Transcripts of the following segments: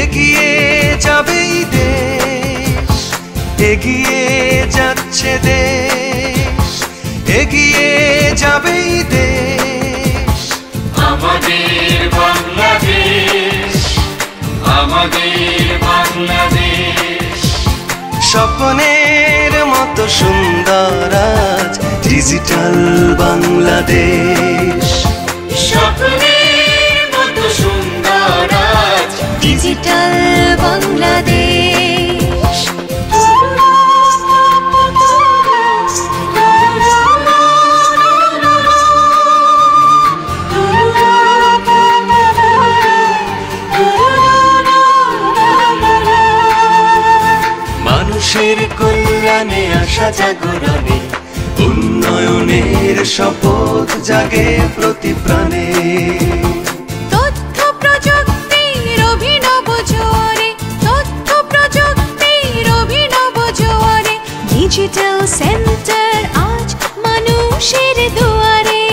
এগিয়ে যাবেই দেশ, এগিয়ে যাচ্ছে দেশ, এগিয়ে যাবেই দেশ। আমাদের বাংলাদেশ, আমাদের বাংলাদেশ। স্বপ্নের মতো সুন্দর আজ ডিজিটাল বাংলাদেশ। স্বপ্নের মতো সুন্দর আজ ডিজিটাল বাংলাদেশ। মানুষের কল্যাণে আসা জাগরণে, উন্নয়নের শপথ জাগে প্রতি প্রাণে। তথ্য প্রযুক্তির অভিনব জোয়ারে, তথ্য প্রযুক্তির অভিনব জোয়ারে, ডিজিটাল সেন্টার আজ মানুষের দুয়ারে।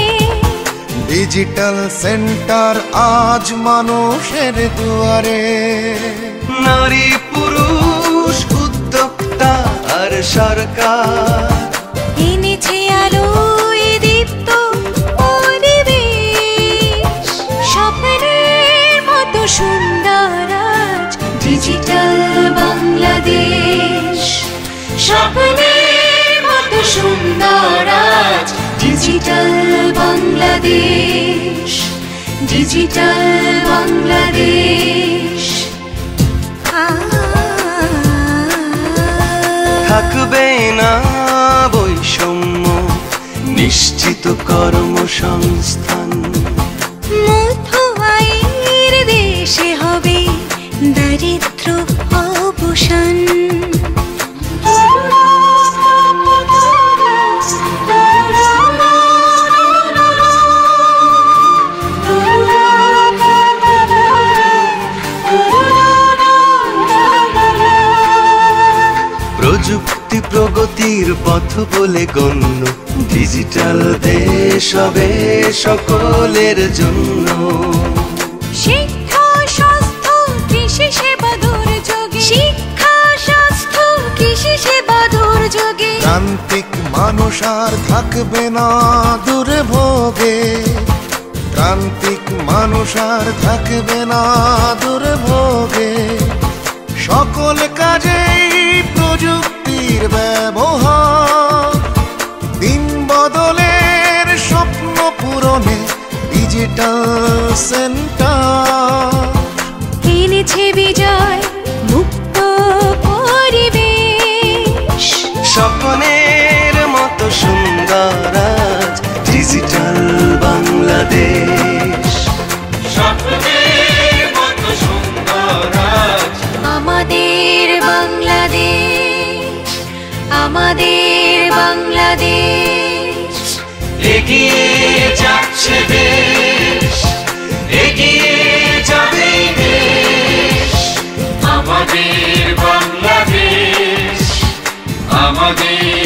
ডিজিটাল সেন্টার আজ মানুষের দুয়ারে। নারী পুরুষ উদ্যোক্তা আর সরকার এনেছে আলোয় দীপ্ত পরিবেশ। স্বপ্নের মতো সুন্দর আজ ডিজিটাল বাংলাদেশ। স্বপ্নের মতো সুন্দর আজ ডিজিটাল বাংলাদেশ, ডিজিটাল বাংলাদেশ। থাকবে না বৈষম্য, নিশ্চিত কর্মসংস্থান। মধ্য আয়ের দেশে হবে দারিদ্র্য অবসান। প্রযুক্তি প্রগতির পথ বলে গণ্য, ডিজিটাল দেশ হবে সকলের জন্য। শিক্ষা স্বাস্থ্য কৃষি সেবা দুর্যোগে, শিক্ষা স্বাস্থ্য কৃষি সেবা দুর্যোগে। প্রান্তিক মানুষ আর থাকবে না দুর্ভোগে, প্রান্তিক মানুষ আর থাকবে না দুর্ভোগে। সকল কাজেই প্রযুক্তির ব্যবহার, দিন বদলের স্বপ্ন পূরণে ডিজিটাল সেন্টার। এনেছে বিজয় মুক্ত পরিবেশ। স্বপ্নের মতো সুন্দর আজ ডিজিটাল বাংলাদেশ। স্বপ্নের মতো সুন্দর আজ আমাদের বাংলাদেশ, আমাদের বাংলাদেশ। এগিয়ে যাচ্ছে দেশ, এগিয়ে যাবে দেশ। আমাদের বাংলাদেশ, আমাদের